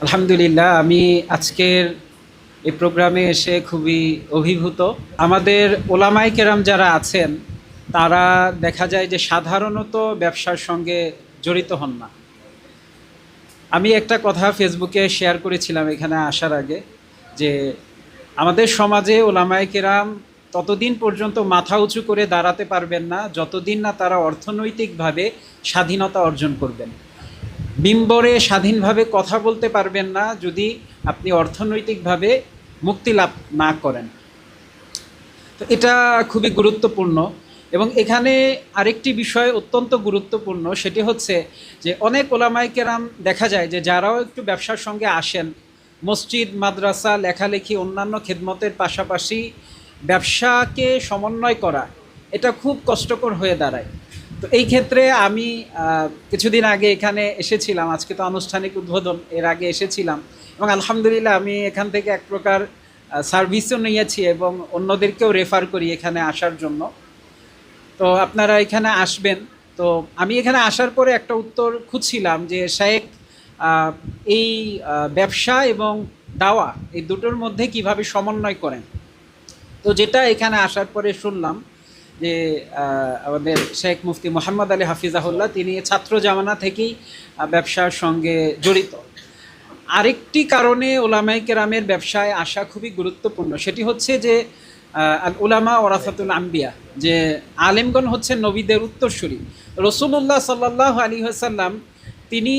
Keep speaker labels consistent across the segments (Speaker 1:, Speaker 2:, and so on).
Speaker 1: আলহামদুলিল্লাহ, আমি আজকের এই প্রোগ্রামে এসে খুবই অভিভূত। আমাদের ওলামায়ে কেরাম যারা আছেন তারা দেখা যায় যে সাধারণত ব্যবসার সঙ্গে জড়িত হন না। আমি একটা কথা ফেসবুকে শেয়ার করেছিলাম এখানে আসার আগে, যে আমাদের সমাজে ওলামায়ে কেরাম ততদিন পর্যন্ত মাথা উঁচু করে দাঁড়াতে পারবেন না যতদিন না তারা অর্থনৈতিকভাবে স্বাধীনতা অর্জন করবেন। মিম্বরে স্বাধীনভাবে কথা বলতে পারবেন না যদি আপনি অর্থনৈতিকভাবে মুক্তি লাভ না করেন। তো এটা খুবই গুরুত্বপূর্ণ। এবং এখানে আরেকটি বিষয় অত্যন্ত গুরুত্বপূর্ণ, সেটি হচ্ছে যে অনেক ওলামায়ে কেরাম দেখা যায় যে যারাও একটু ব্যবসার সঙ্গে আসেন, মসজিদ মাদ্রাসা লেখালেখি অন্যান্য খেদমতের পাশাপাশি ব্যবসাকে সমন্বয় করা এটা খুব কষ্টকর হয়ে দাঁড়ায়। তো এই ক্ষেত্রে আমি কিছুদিন আগে এখানে এসেছিলাম, আজকে তো আনুষ্ঠানিক উদ্বোধন, এর আগে এসেছিলাম এবং আলহামদুলিল্লাহ আমি এখান থেকে এক প্রকার সার্ভিসও নিয়েছি এবং অন্যদেরকেও রেফার করি এখানে আসার জন্য। তো আপনারা এখানে আসবেন। তো আমি এখানে আসার পরে একটা উত্তর খুঁজছিলাম যে শায়েখ এই ব্যবসা এবং দাওয়া এই দুটোর মধ্যে কিভাবে সমন্বয় করেন। তো যেটা এখানে আসার পরে শুনলাম যে আমাদের শেখ মুফতি মোহাম্মদ আলী হাফিজাহুল্লাহ তিনি ছাত্র জামানা থেকেই ব্যবসার সঙ্গে জড়িত। আরেকটি কারণে ওলামায়ে কেরামের ব্যবসায় আসা খুবই গুরুত্বপূর্ণ, সেটি হচ্ছে যে আল উলামা ওরাসাতুল আম্বিয়া, যে আলেমগণ হচ্ছেন নবীদের উত্তরসূরি। রসুলুল্লাহ সাল্লাল্লাহু আলাইহি ওয়াসাল্লাম তিনি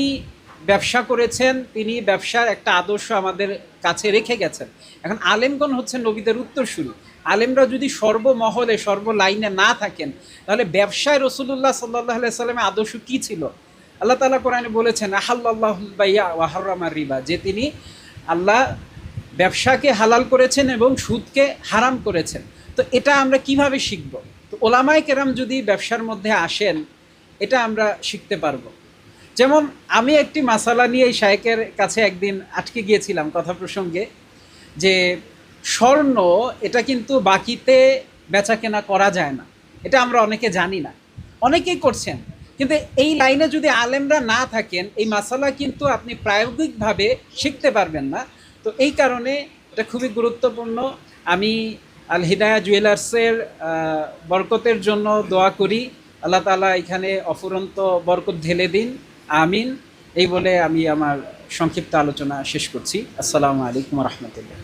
Speaker 1: ব্যবসা করেছেন, তিনি ব্যবসার একটা আদর্শ আমাদের কাছে রেখে গেছেন। এখন আলেমগণ হচ্ছেন নবীদের উত্তরসূরি। আলেমরা যদি সর্বমহলে সর্বলাইনে না থাকেন তাহলে ব্যবসায় রসুলুল্লাহ সাল্লাল্লাহু আলাইহি ওয়াসাল্লামের আদর্শ কী ছিল? আল্লাহ তাআলা কোরআনে বলেছেন আহাল্লাহুল বাইয়া ওয়া হাররামার রিবা, যে তিনি আল্লাহ ব্যবসাকে হালাল করেছেন এবং সুদকে হারাম করেছেন। তো এটা আমরা কিভাবে শিখব? তো ওলামায়ে কেরাম যদি ব্যবসার মধ্যে আসেন এটা আমরা শিখতে পারবো। যেমন আমি একটি মাসালা নিয়ে এই শায়েকের কাছে একদিন আটকে গিয়েছিলাম কথা প্রসঙ্গে, যে স্বর্ণ এটা কিন্তু বাকিতে বেচা কেনা করা যায় না, এটা আমরা অনেকে জানি না, অনেকেই করছেন। কিন্তু এই লাইনে যদি আলেমরা না থাকেন এই মাসালা কিন্তু আপনি প্রায়োগিকভাবে শিখতে পারবেন না। তো এই কারণে এটা খুবই গুরুত্বপূর্ণ। আমি আল হিদায়া জুয়েলার্সের বরকতের জন্য দোয়া করি, আল্লাহ তাআলা এখানে অফুরন্ত বরকত ঢেলে দিন, আমিন। এই বলে আমি আমার সংক্ষিপ্ত আলোচনা শেষ করছি। আসসালামু আলাইকুম ওয়া রাহমাতুল্লাহ।